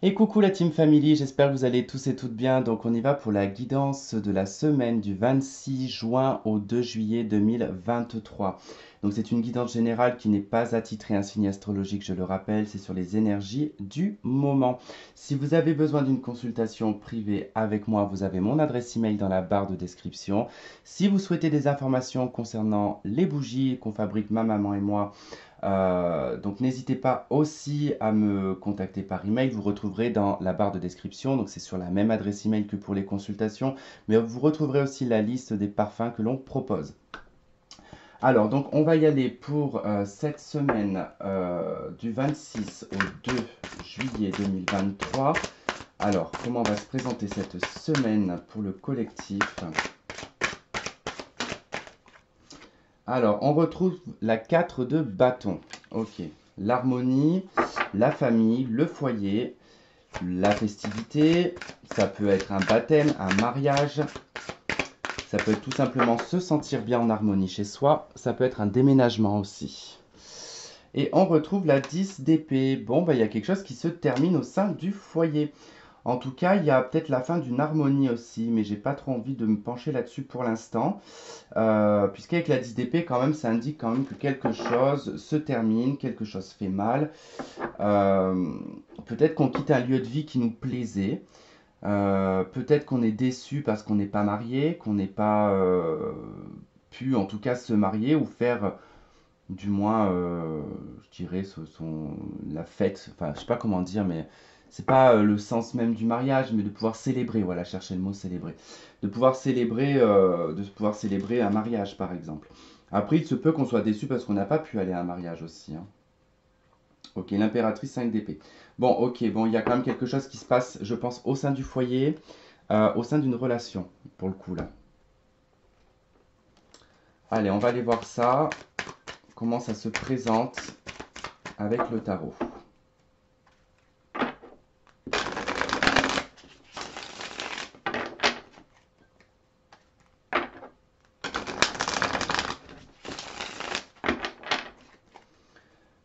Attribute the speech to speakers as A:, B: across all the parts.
A: Et coucou la Team Family, j'espère que vous allez tous et toutes bien. Donc on y va pour la guidance de la semaine du 26 juin au 2 juillet 2023. Donc c'est une guidance générale qui n'est pas attitrée à un signe astrologique, je le rappelle, c'est sur les énergies du moment. Si vous avez besoin d'une consultation privée avec moi, vous avez mon adresse email dans la barre de description. Si vous souhaitez des informations concernant les bougies qu'on fabrique ma maman et moi, donc n'hésitez pas aussi à me contacter par email. Vous retrouverez dans la barre de description, donc c'est sur la même adresse email que pour les consultations, mais vous retrouverez aussi la liste des parfums que l'on propose. Alors, donc on va y aller pour cette semaine du 26 au 2 juillet 2023. Alors, comment va se présenter cette semaine pour le collectif? Alors, on retrouve la 4 de bâton. Ok. L'harmonie, la famille, le foyer, la festivité. Ça peut être un baptême, un mariage. Ça peut être tout simplement se sentir bien en harmonie chez soi. Ça peut être un déménagement aussi. Et on retrouve la 10 d'épée. Bon, bah, il y a quelque chose qui se termine au sein du foyer. En tout cas, il y a peut-être la fin d'une harmonie aussi, mais j'ai pas trop envie de me pencher là-dessus pour l'instant. Puisqu'avec la 10 d'épée, quand même, ça indique quand même que quelque chose se termine, quelque chose fait mal. Euh, Peut-être qu'on quitte un lieu de vie qui nous plaisait. Peut-être qu'on est déçu parce qu'on n'est pas marié, qu'on n'est pas pu en tout cas se marier ou faire du moins, je dirais, la fête. Enfin, je sais pas comment dire, mais c'est pas le sens même du mariage, mais de pouvoir célébrer. Voilà, chercher le mot célébrer. De pouvoir célébrer un mariage, par exemple. Après, il se peut qu'on soit déçu parce qu'on n'a pas pu aller à un mariage aussi, hein. Ok, l'impératrice 5 d'épée. Bon, ok, bon, il y a quand même quelque chose qui se passe, je pense, au sein du foyer, au sein d'une relation, pour le coup, là. Allez, on va aller voir ça, comment ça se présente avec le tarot.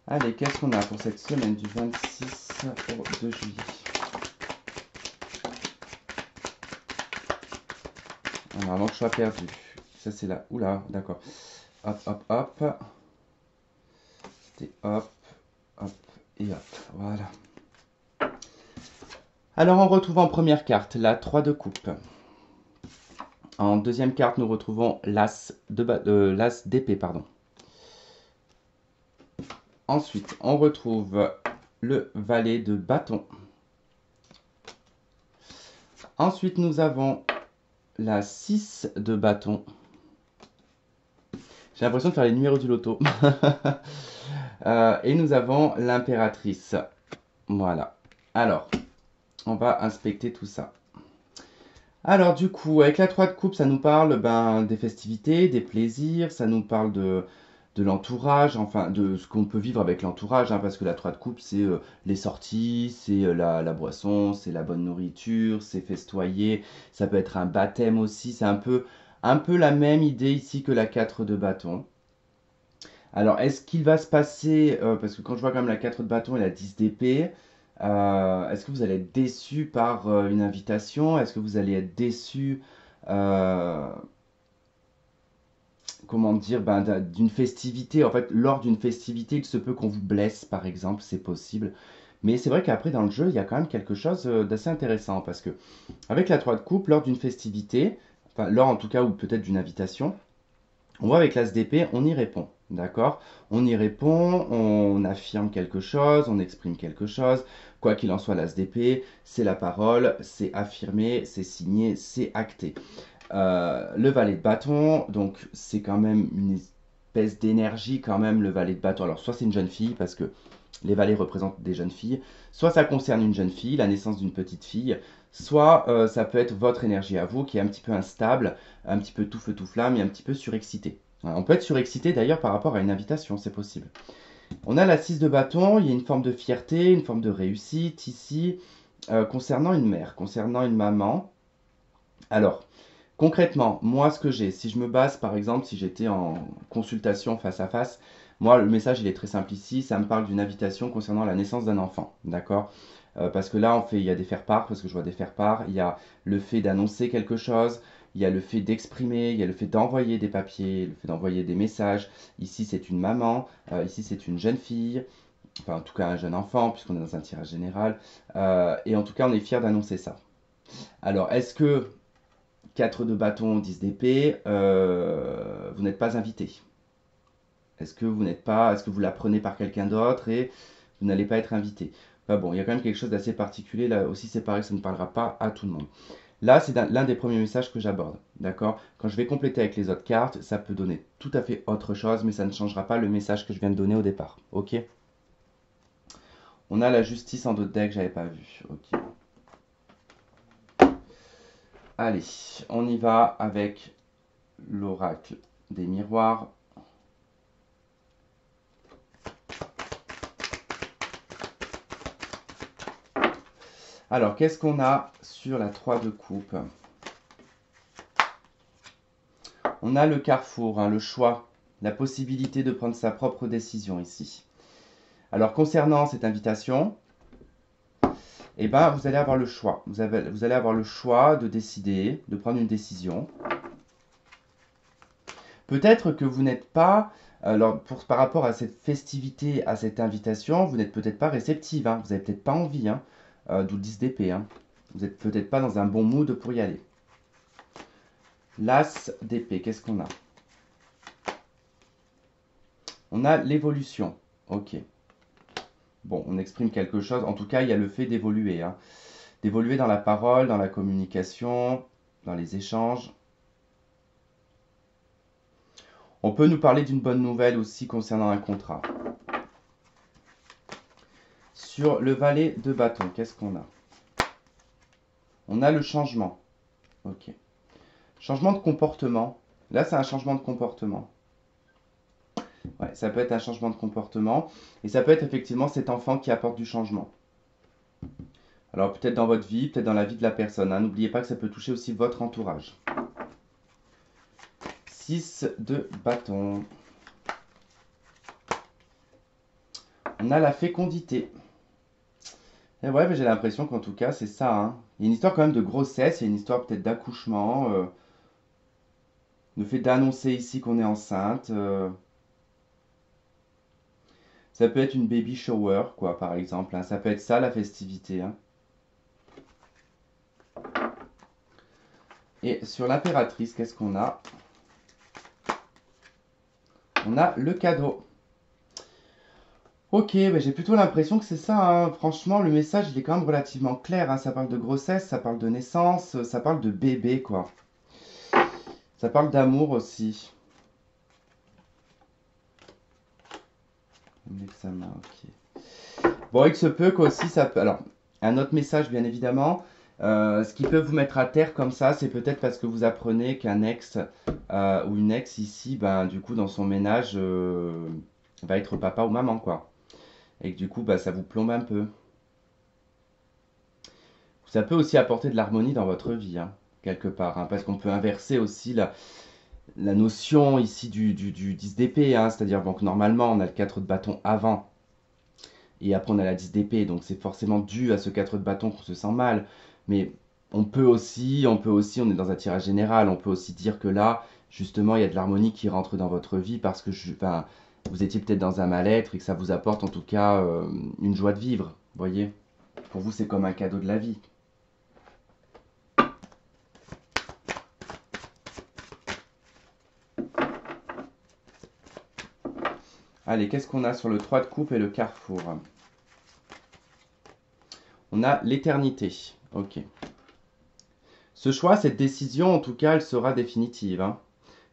A: Allez, qu'est-ce qu'on a pour cette semaine du 26 au 2 juillet? Alors, avant que je sois perdu. Ça, c'est là. Oula, d'accord. Hop, hop, hop. C'était hop, hop et hop. Voilà. Alors, on retrouve en première carte la 3 de coupe. En deuxième carte, nous retrouvons l'as d'épée, pardon. Ensuite, on retrouve le valet de bâton. Ensuite, nous avons la 6 de bâton. J'ai l'impression de faire les numéros du loto. Et nous avons l'impératrice. Voilà. Alors, on va inspecter tout ça. Alors, du coup, avec la 3 de coupe, ça nous parle des festivités, des plaisirs, ça nous parle de l'entourage, enfin de ce qu'on peut vivre avec l'entourage, hein, parce que la 3 de coupe, c'est les sorties, c'est la boisson, c'est la bonne nourriture, c'est festoyer, ça peut être un baptême aussi, c'est un peu la même idée ici que la 4 de bâton. Alors, est-ce qu'il va se passer, parce que quand je vois quand même la 4 de bâton et la 10 d'épée, est-ce que vous allez être déçu par une invitation? Est-ce que vous allez être déçu, euh, comment dire, d'une festivité? En fait, lors d'une festivité, il se peut qu'on vous blesse, par exemple, c'est possible. Mais c'est vrai qu'après, dans le jeu, il y a quand même quelque chose d'assez intéressant, parce que avec la 3 de coupe, lors d'une festivité, enfin, lors en tout cas, ou peut-être d'une invitation, on voit avec l'As d'épée, on y répond, d'accord? On y répond, on affirme quelque chose, on exprime quelque chose. Quoi qu'il en soit, l'As d'épée, c'est la parole, c'est affirmé, c'est signé, c'est acté. Le valet de bâton, donc c'est quand même une espèce d'énergie quand même, le valet de bâton. Alors soit c'est une jeune fille, parce que les valets représentent des jeunes filles, soit ça concerne une jeune fille, la naissance d'une petite fille, soit ça peut être votre énergie à vous qui est un petit peu instable, un petit peu tout feu tout flamme et un petit peu surexcité. On peut être surexcité d'ailleurs par rapport à une invitation, c'est possible. On a la 6 de bâton, il y a une forme de fierté, une forme de réussite ici, concernant une mère, concernant une maman. Alors, concrètement, moi ce que j'ai, si je me base par exemple, si j'étais en consultation face à face, moi le message il est très simple ici, ça me parle d'une invitation concernant la naissance d'un enfant, d'accord? parce que là, il y a des faire-part, parce que je vois des faire-part, il y a le fait d'annoncer quelque chose, il y a le fait d'exprimer, il y a le fait d'envoyer des papiers, le fait d'envoyer des messages. Ici, c'est une maman, ici, c'est une jeune fille, enfin en tout cas un jeune enfant, puisqu'on est dans un tirage général, et en tout cas, on est fier d'annoncer ça. Alors, est-ce que 4 de bâton, 10 d'épée, vous n'êtes pas invité? Est-ce que vous la prenez par quelqu'un d'autre et vous n'allez pas être invité? Bah bon, il y a quand même quelque chose d'assez particulier. Là aussi, c'est pareil, ça ne parlera pas à tout le monde. Là, c'est l'un des premiers messages que j'aborde. D'accord? Quand je vais compléter avec les autres cartes, ça peut donner tout à fait autre chose, mais ça ne changera pas le message que je viens de donner au départ. Ok? On a la justice en 2 de deck, j'avais pas vu. Ok. Allez, on y va avec l'oracle des miroirs. Alors, qu'est-ce qu'on a sur la 3 de coupe? On a le carrefour, hein, le choix, la possibilité de prendre sa propre décision ici. Alors, concernant cette invitation, eh ben, vous allez avoir le choix. Vous allez avoir le choix de décider, de prendre une décision. Peut-être que vous n'êtes pas, alors par rapport à cette festivité, à cette invitation, vous n'êtes peut-être pas réceptive, hein, vous n'avez peut-être pas envie, hein, d'où le 10 d'épée. Hein. Vous n'êtes peut-être pas dans un bon mood pour y aller. L'as d'épée, qu'est-ce qu'on a? On a l'évolution. Ok. Bon, on exprime quelque chose. En tout cas, il y a le fait d'évoluer. Hein. D'évoluer dans la parole, dans la communication, dans les échanges. On peut nous parler d'une bonne nouvelle aussi concernant un contrat. Sur le valet de bâton, qu'est-ce qu'on a? On a le changement. Ok. Changement de comportement. Là, c'est un changement de comportement. Ouais, ça peut être un changement de comportement. Et ça peut être effectivement cet enfant qui apporte du changement. Alors peut-être dans votre vie, peut-être dans la vie de la personne. Hein. N'oubliez pas que ça peut toucher aussi votre entourage. 6 de bâton. On a la fécondité. Et ouais, mais j'ai l'impression qu'en tout cas, c'est ça. Hein. Il y a une histoire quand même de grossesse, il y a une histoire peut-être d'accouchement. Le fait d'annoncer ici qu'on est enceinte. Ça peut être une baby shower, quoi, par exemple. Hein. Ça peut être ça, la festivité. Hein. Et sur l'impératrice, qu'est-ce qu'on a? On a le cadeau. Ok, bah j'ai plutôt l'impression que c'est ça. Hein. Franchement, le message, il est quand même relativement clair. Hein. Ça parle de grossesse, ça parle de naissance, ça parle de bébé, quoi. Ça parle d'amour aussi. L'examen, ok. Bon, il se peut qu'aussi ça peut. Alors, un autre message, bien évidemment. Ce qui peut vous mettre à terre comme ça, c'est peut-être parce que vous apprenez qu'un ex ou une ex ici, ben, du coup, dans son ménage, va être papa ou maman, quoi. Et que du coup, bah, ça vous plombe un peu. Ça peut aussi apporter de l'harmonie dans votre vie, hein, quelque part, hein, parce qu'on peut inverser aussi la notion ici du 10 d'épée, hein, c'est-à-dire donc normalement on a le 4 de bâton avant, et après on a la 10 d'épée, donc c'est forcément dû à ce 4 de bâton qu'on se sent mal, mais on est dans un tirage général, on peut aussi dire que là, justement, il y a de l'harmonie qui rentre dans votre vie parce que enfin, vous étiez peut-être dans un mal-être et que ça vous apporte en tout cas une joie de vivre, vous voyez. Pour vous, c'est comme un cadeau de la vie. Allez, qu'est-ce qu'on a sur le 3 de coupe et le carrefour? On a l'éternité. Ok. Ce choix, cette décision, en tout cas, elle sera définitive. Hein.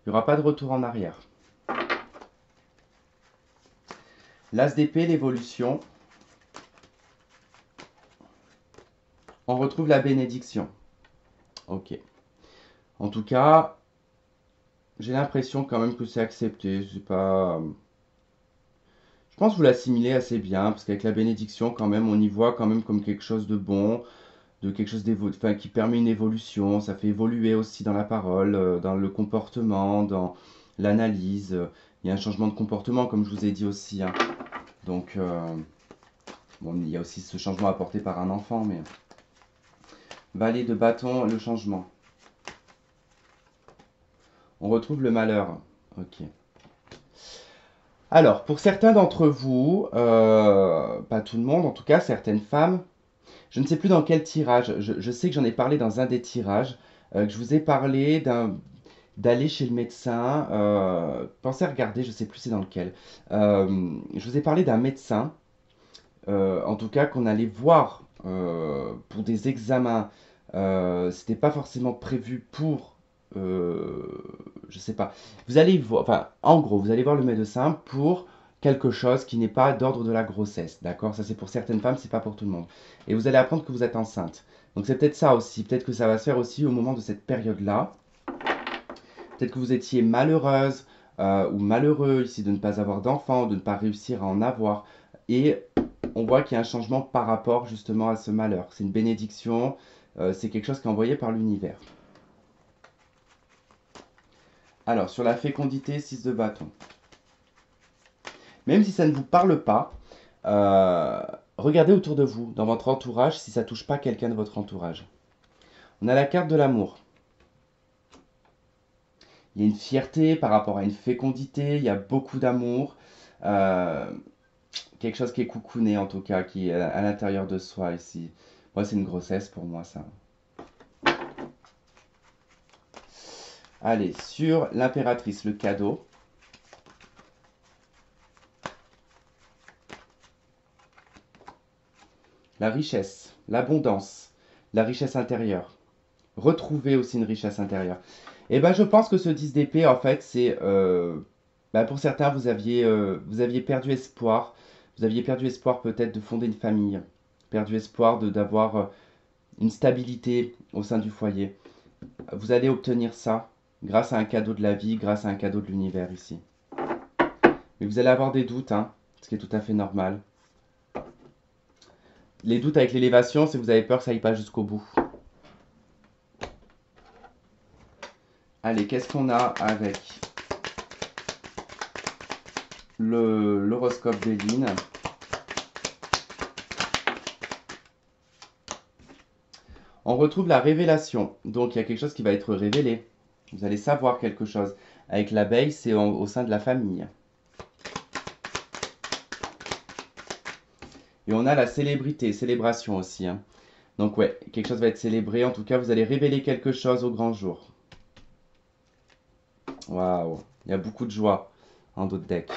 A: Il n'y aura pas de retour en arrière. L'as d'épée, l'évolution. On retrouve la bénédiction. Ok. En tout cas, j'ai l'impression quand même que c'est accepté. C'est pas. Je pense que vous l'assimilez assez bien, parce qu'avec la bénédiction, quand même, on y voit quand même comme quelque chose de bon, de quelque chose enfin, qui permet une évolution. Ça fait évoluer aussi dans la parole, dans le comportement, dans l'analyse. Il y a un changement de comportement, comme je vous ai dit aussi. Hein. Donc, Bon, il y a aussi ce changement apporté par un enfant, mais... Valet de bâton, le changement. On retrouve le malheur. Ok. Alors, pour certains d'entre vous, pas tout le monde, en tout cas certaines femmes, je ne sais plus dans quel tirage, je sais que j'en ai parlé dans un des tirages, que je vous ai parlé d'aller chez le médecin, pensez à regarder, je ne sais plus c'est dans lequel. Je vous ai parlé d'un médecin, en tout cas qu'on allait voir pour des examens. C'était pas forcément prévu pour, je sais pas. Vous allez voir, enfin, en gros, vous allez voir le médecin pour quelque chose qui n'est pas d'ordre de la grossesse, d'accord? Ça c'est pour certaines femmes, c'est pas pour tout le monde. Et vous allez apprendre que vous êtes enceinte. Donc c'est peut-être ça aussi, peut-être que ça va se faire aussi au moment de cette période-là. Peut-être que vous étiez malheureuse ou malheureux ici de ne pas avoir d'enfant, de ne pas réussir à en avoir. Et on voit qu'il y a un changement par rapport justement à ce malheur. C'est une bénédiction, c'est quelque chose qui est envoyé par l'univers. Alors, sur la fécondité, 6 de bâton. Même si ça ne vous parle pas, euh, regardez autour de vous, dans votre entourage, si ça ne touche pas quelqu'un de votre entourage. On a la carte de l'amour. Il y a une fierté par rapport à une fécondité, il y a beaucoup d'amour. Euh, Quelque chose qui est coucouné en tout cas, qui est à l'intérieur de soi ici. Moi, c'est une grossesse pour moi, ça. Allez, sur l'impératrice, le cadeau. La richesse, l'abondance, la richesse intérieure. Retrouver aussi une richesse intérieure. Et ben, je pense que ce 10 d'épée, en fait, c'est... bah, pour certains, vous aviez perdu espoir. Vous aviez perdu espoir peut-être de fonder une famille. Perdu espoir d'avoir une stabilité au sein du foyer. Vous allez obtenir ça grâce à un cadeau de la vie, grâce à un cadeau de l'univers ici. Mais vous allez avoir des doutes, hein, ce qui est tout à fait normal. Les doutes avec l'élévation, c'est que vous avez peur que ça aille pas jusqu'au bout. Allez, qu'est-ce qu'on a avec l'horoscope d'Éline? On retrouve la révélation. Donc il y a quelque chose qui va être révélé. Vous allez savoir quelque chose. Avec l'abeille, c'est au sein de la famille. Et on a la célébrité, célébration aussi, hein. Donc ouais, quelque chose va être célébré. En tout cas, vous allez révéler quelque chose au grand jour. Waouh, il y a beaucoup de joie en d'autres decks.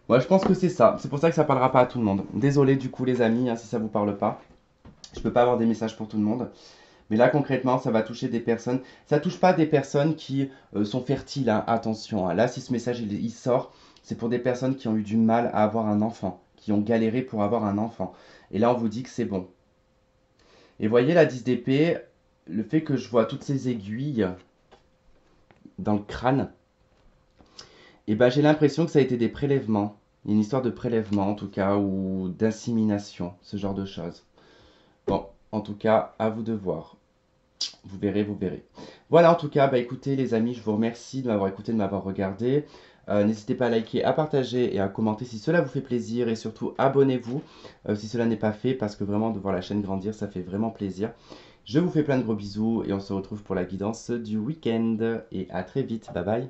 A: Moi, je pense que c'est ça. C'est pour ça que ça parlera pas à tout le monde. Désolé du coup, les amis, hein, si ça vous parle pas. Je peux pas avoir des messages pour tout le monde. Mais là, concrètement, ça va toucher des personnes. Ça touche pas des personnes qui sont fertiles, hein. Attention, hein. Là, si ce message il sort, c'est pour des personnes qui ont eu du mal à avoir un enfant, qui ont galéré pour avoir un enfant. Et là, on vous dit que c'est bon. Et voyez la 10 d'épée, le fait que je vois toutes ces aiguilles dans le crâne, et ben j'ai l'impression que ça a été des prélèvements. Une histoire de prélèvement en tout cas, ou d'insémination, ce genre de choses. Bon, en tout cas, à vous de voir. Vous verrez, vous verrez. Voilà, en tout cas, bah écoutez les amis, je vous remercie de m'avoir écouté, de m'avoir regardé. N'hésitez pas à liker, à partager et à commenter si cela vous fait plaisir. Et surtout, abonnez-vous si cela n'est pas fait, parce que vraiment, de voir la chaîne grandir, ça fait vraiment plaisir. Je vous fais plein de gros bisous et on se retrouve pour la guidance du week-end. Et à très vite, bye bye.